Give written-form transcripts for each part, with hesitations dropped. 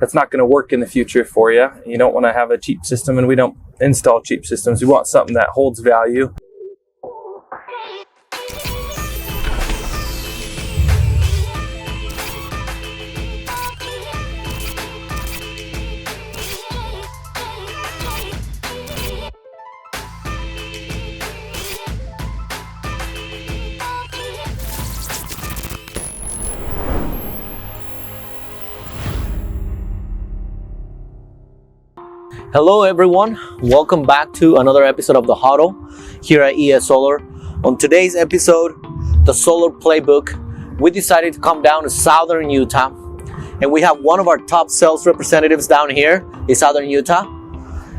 that's not going to work in the future for you. You don't want to have a cheap system, and we don't install cheap systems. We want something that holds value. Hello everyone, welcome back to another episode of The Huddle here at ES Solar. On today's episode, the Solar Playbook, we decided to come down to Southern Utah, and we have one of our top sales representatives down here in Southern Utah.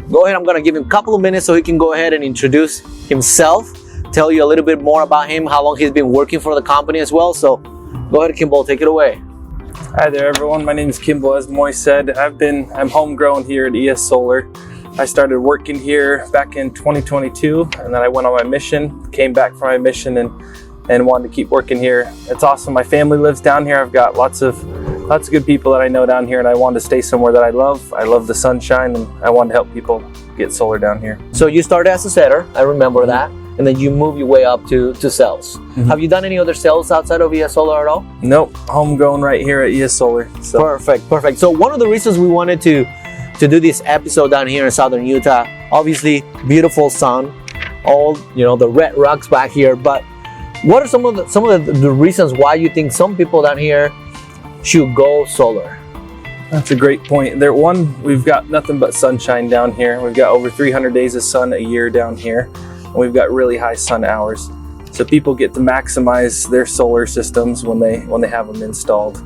Go ahead, I'm going to give him a couple of minutes so he can go ahead and introduce himself, tell you a little bit more about him, how long he's been working for the company as well. So go ahead, Kimball, take it away. Hi there, everyone. My name is Kimball. As Moy said, I'm homegrown here at ES Solar. I started working here back in 2022, and then I went on my mission, came back from my mission, and wanted to keep working here. It's awesome. My family lives down here. I've got lots of good people that I know down here, and I wanted to stay somewhere that I love. I love the sunshine, and I wanted to help people get solar down here. So you started as a setter, I remember that. And then you move your way up to sales. Mm-hmm. Have you done any other sales outside of ES Solar at all? Nope, homegrown right here at ES Solar. So. Perfect. So one of the reasons we wanted to do this episode down here in Southern Utah, obviously beautiful sun, all the red rocks back here. But what are some of the reasons why you think some people down here should go solar? That's a great point. We've got nothing but sunshine down here. We've got over 300 days of sun a year down here. We've got really high sun hours, so people get to maximize their solar systems when they have them installed.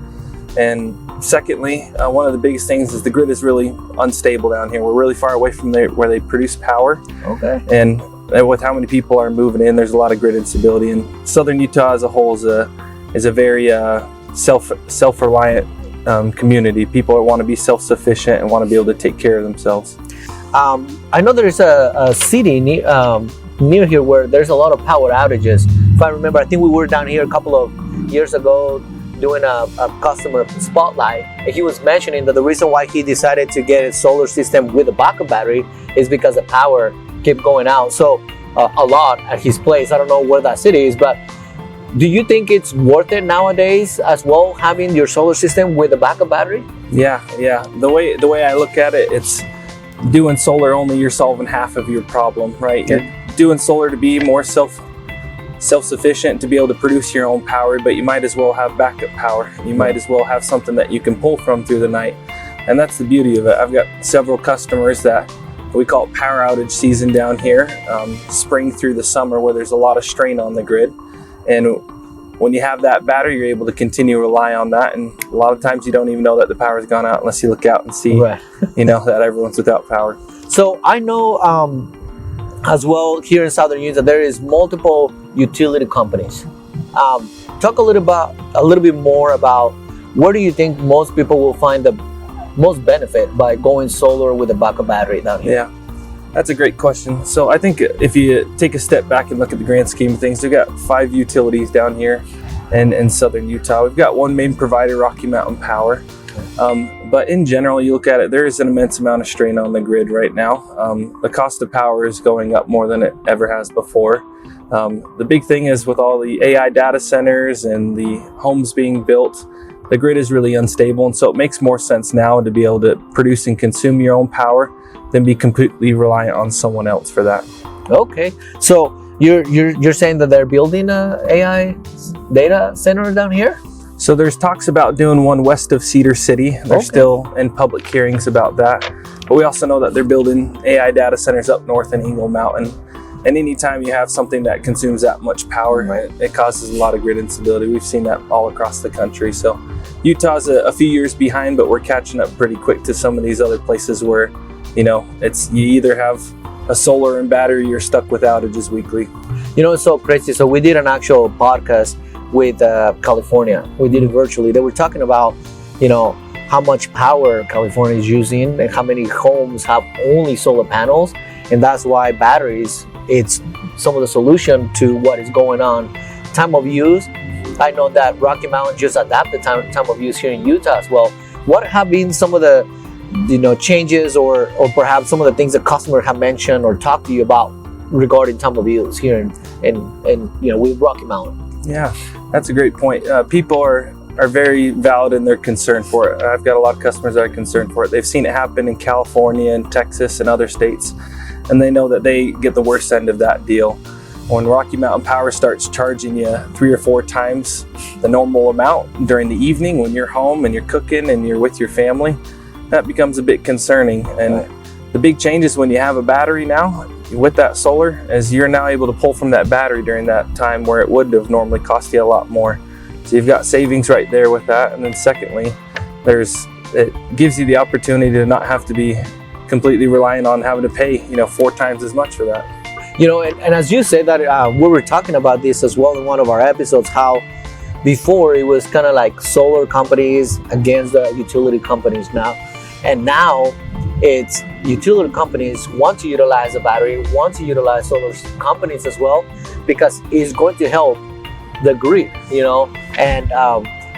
And secondly, one of the biggest things is the grid is really unstable down here. We're really far away from where they produce power. Okay. And with how many people are moving in, there's a lot of grid instability. And Southern Utah as a whole is a very self-reliant community. People want to be self-sufficient and want to be able to take care of themselves. I know there's a city near here where there's a lot of power outages. If I remember, I think we were down here a couple of years ago doing a customer spotlight, and he was mentioning that the reason why he decided to get a solar system with a backup battery is because the power kept going out so a lot at his place. I don't know where that city is, but do you think it's worth it nowadays as well, having your solar system with a backup battery? Yeah. The way I look at it, it's doing solar only, you're solving half of your problem, right? Yeah. You're doing solar to be more self-sufficient, to be able to produce your own power, but you might as well have backup power. You might as well have something that you can pull from through the night. And that's the beauty of it. I've got several customers that we call it power outage season down here, spring through the summer, where there's a lot of strain on the grid. And when you have that battery, you're able to continue to rely on that. And a lot of times you don't even know that the power's gone out unless you look out and see, right. That everyone's without power. So I know as well here in Southern Utah, there is multiple utility companies. Talk a little bit more about where do you think most people will find the most benefit by going solar with a backup battery down here? Yeah. That's a great question. So I think if you take a step back and look at the grand scheme of things, we've got 5 utilities down here in Southern Utah. We've got one main provider, Rocky Mountain Power. But in general, you look at it, there is an immense amount of strain on the grid right now. The cost of power is going up more than it ever has before. The big thing is with all the AI data centers and the homes being built, the grid is really unstable. And so it makes more sense now to be able to produce and consume your own power than be completely reliant on someone else for that. Okay, so you're saying that they're building a AI data center down here? So there's talks about doing one west of Cedar City. They're still in public hearings about that. But we also know that they're building AI data centers up north in Eagle Mountain. And anytime you have something that consumes that much power, right, it causes a lot of grid instability. We've seen that all across the country. So Utah's a few years behind, but we're catching up pretty quick to some of these other places where, you either have a solar and battery, you're stuck with outages weekly. It's so crazy. So we did an actual podcast with California. We did it virtually. They were talking about, how much power California is using and how many homes have only solar panels. And that's why batteries, it's some of the solution to what is going on. Time of use, I know that Rocky Mountain just adapted time of use here in Utah as well. what have been some of the changes or perhaps some of the things that customers have mentioned or talked to you about regarding time of use here in with Rocky Mountain? Yeah, that's a great point. People are very valid in their concern for it. I've got a lot of customers that are concerned for it. They've seen it happen in California and Texas and other states, and they know that they get the worst end of that deal. When Rocky Mountain Power starts charging you 3 or 4 times the normal amount during the evening when you're home and you're cooking and you're with your family, that becomes a bit concerning. And the big change is when you have a battery now with that solar, as you're now able to pull from that battery during that time where it would have normally cost you a lot more. So you've got savings right there with that. And then secondly, it gives you the opportunity to not have to be completely reliant on having to pay 4 times as much for that. And as you said that, we were talking about this as well in one of our episodes, how before it was kind of like solar companies against the utility companies now. And now it's utility companies want to utilize the battery, want to utilize solar companies as well, because it's going to help the grid, and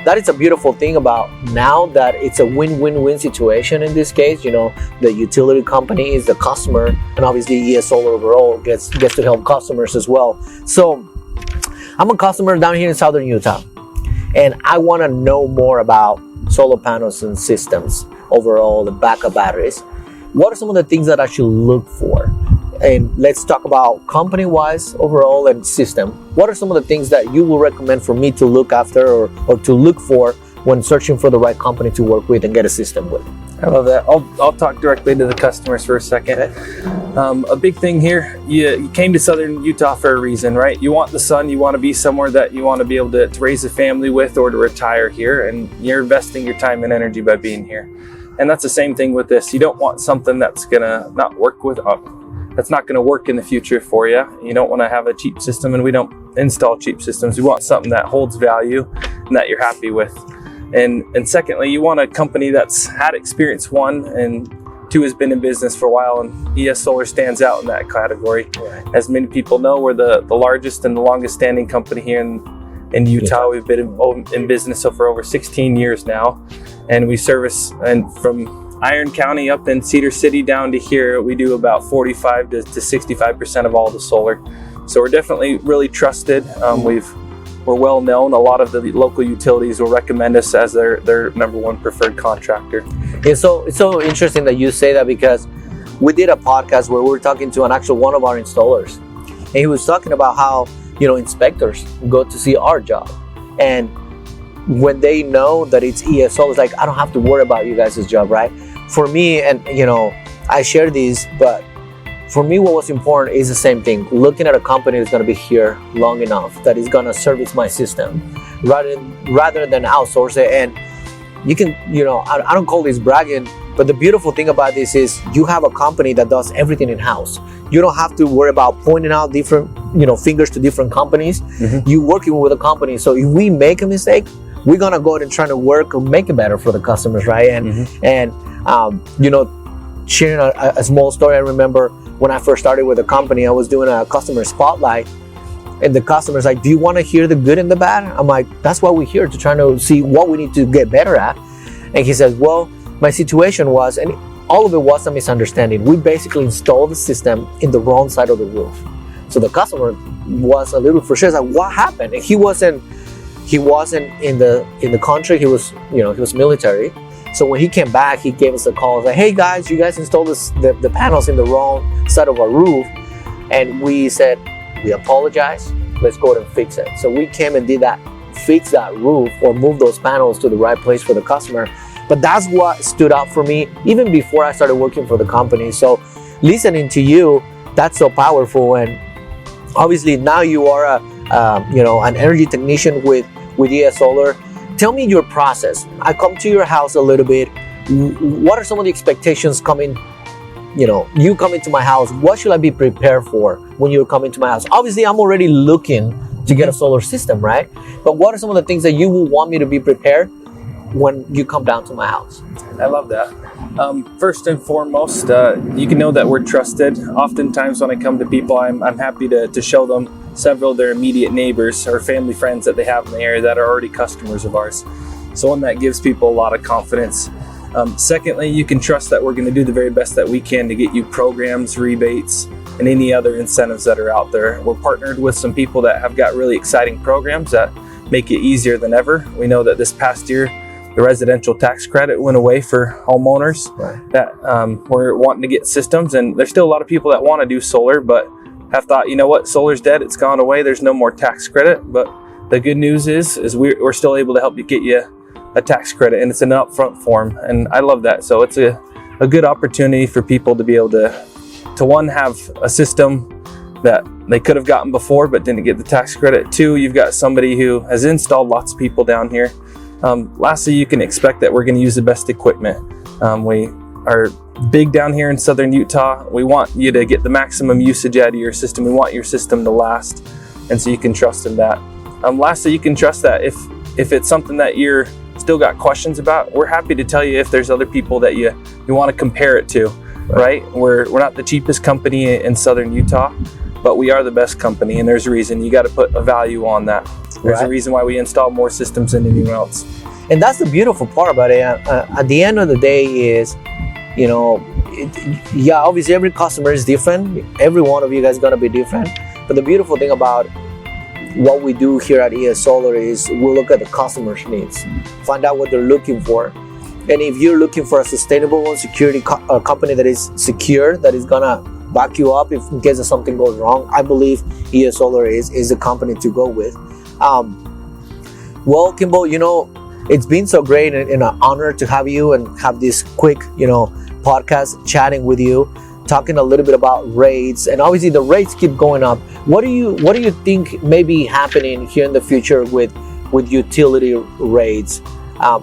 that is a beautiful thing about now, that it's a win-win-win situation in this case. The utility company is the customer, and obviously ES Solar overall gets to help customers as well. So I'm a customer down here in Southern Utah, and I want to know more about solar panels and systems overall, the backup batteries. What are some of the things that I should look for? And let's talk about company-wise overall and system. What are some of the things that you will recommend for me to look after or to look for when searching for the right company to work with and get a system with? I love that. I'll talk directly to the customers for a second. Okay. A big thing here, you came to Southern Utah for a reason, right? You want the sun, you want to be somewhere that you want to be able to raise a family with or to retire here, and you're investing your time and energy by being here. And that's the same thing with this. You don't want something that's gonna not work with that's not going to work in the future for you. You don't want to have a cheap system, and we don't install cheap systems. We want something that holds value and that you're happy with. And secondly, you want a company that's had experience, 1, and 2 has been in business for a while, and ES Solar stands out in that category. Right. As many people know, we're the largest and the longest standing company here in Utah. We've been in business for over 16 years now, and we service, and from Iron County up in Cedar City down to here, we do about 45 to 65% of all the solar. So we're definitely really trusted. We're well known. A lot of the local utilities will recommend us as their number 1 preferred contractor. It's so interesting that you say that, because we did a podcast where we were talking to one of our installers, and he was talking about how inspectors go to see our job, and when they know that it's ESO, it's like, I don't have to worry about you guys' job, right? For me, and I share these, but for me, what was important is the same thing. Looking at a company that's going to be here long enough that is going to service my system, rather than outsource it. And you can, I don't call this bragging, but the beautiful thing about this is you have a company that does everything in-house. You don't have to worry about pointing out different, fingers to different companies. Mm-hmm. You're working with a company. So if we make a mistake, we're going to go ahead and try to work or make it better for the customers, right? And sharing a small story, I remember when I first started with the company, I was doing a customer spotlight, and the customer's like, do you want to hear the good and the bad? I'm like, that's why we're here, to try to see what we need to get better at. And he says, well, my situation was, and all of it was a misunderstanding. We basically installed the system in the wrong side of the roof. So the customer was a little frustrated, like, what happened? And he wasn't in the country. He was military. So when he came back, he gave us a call. Like, hey guys, you guys installed the panels in the wrong side of our roof. And we said, we apologize. Let's go ahead and fix it. So we came and did that, fix that roof or move those panels to the right place for the customer. But that's what stood out for me even before I started working for the company. So listening to you, that's so powerful. And obviously now you are an energy technician with ES Solar. Tell me your process. I come to your house a little bit. What are some of the expectations coming? You come into my house. What should I be prepared for when you come into my house? Obviously, I'm already looking to get a solar system, right? But what are some of the things that you will want me to be prepared when you come down to my house? I love that. First and foremost, you can know that we're trusted. Oftentimes when I come to people, I'm happy to show them several of their immediate neighbors or family friends that they have in the area that are already customers of ours. So one that gives people a lot of confidence. Secondly, you can trust that we're going to do the very best that we can to get you programs, rebates, and any other incentives that are out there. We're partnered with some people that have got really exciting programs that make it easier than ever. We know that this past year, the residential tax credit went away for homeowners that were wanting to get systems, and there's still a lot of people that want to do solar, but have thought, you know what, solar's dead, it's gone away, there's no more tax credit. But the good news is we're still able to help you get you a tax credit, and it's an upfront form, and I love that. So it's a good opportunity for people to be able to one, have a system that they could have gotten before but didn't get the tax credit. Two, you've got somebody who has installed lots of people down here. Lastly, you can expect that we're going to use the best equipment. We are big down here in southern Utah. We want you to get the maximum usage out of your system. We want your system to last, and so you can trust in that. Lastly, you can trust that if it's something that you're still got questions about, we're happy to tell you if there's other people that you want to compare it to, right? We're not the cheapest company in southern Utah, but we are the best company, and there's a reason. You got to put a value on that. There's a reason why we install more systems than anyone else. And that's the beautiful part about it. At the end of the day is, you know, obviously every customer is different. Every one of you guys is going to be different. But the beautiful thing about what we do here at ES Solar is we look at the customer's needs, find out what they're looking for. And if you're looking for a sustainable and security company that is secure, that is going to back you up if in case something goes wrong, I believe ES Solar is the company to go with. Well, Kimball, you know, it's been so great and an honor to have you and have this quick, you know, podcast chatting with you, talking a little bit about rates. And obviously the rates keep going up. What do you think may be happening here in the future with utility rates?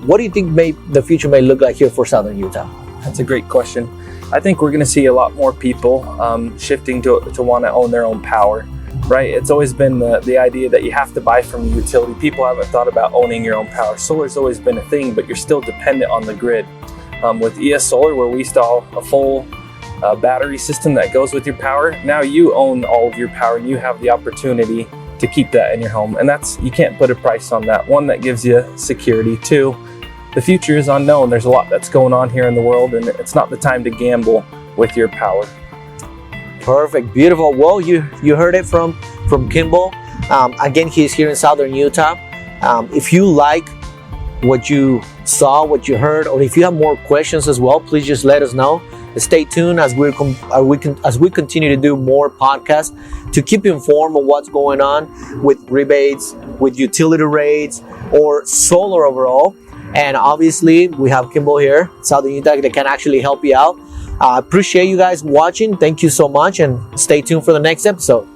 What do you think the future may look like here for southern Utah? That's a great question. I think we're going to see a lot more people shifting to want to own their own power. Right, it's always been the idea that you have to buy from the utility. People haven't thought about owning your own power. Solar's always been a thing, but you're still dependent on the grid. With ES Solar, where we install a full battery system that goes with your power, now you own all of your power, and you have the opportunity to keep that in your home. And you can't put a price on that. One, that gives you security. Two, the future is unknown. There's a lot that's going on here in the world, and it's not the time to gamble with your power. Perfect, beautiful. Well, you heard it from Kimball. Again, he's here in southern Utah. If you like what you saw, what you heard, or if you have more questions as well, please just let us know. Stay tuned as we continue to do more podcasts to keep you informed of what's going on with rebates, with utility rates, or solar overall. And obviously, we have Kimball here, southern Utah, that can actually help you out. I appreciate you guys watching. Thank you so much, and stay tuned for the next episode.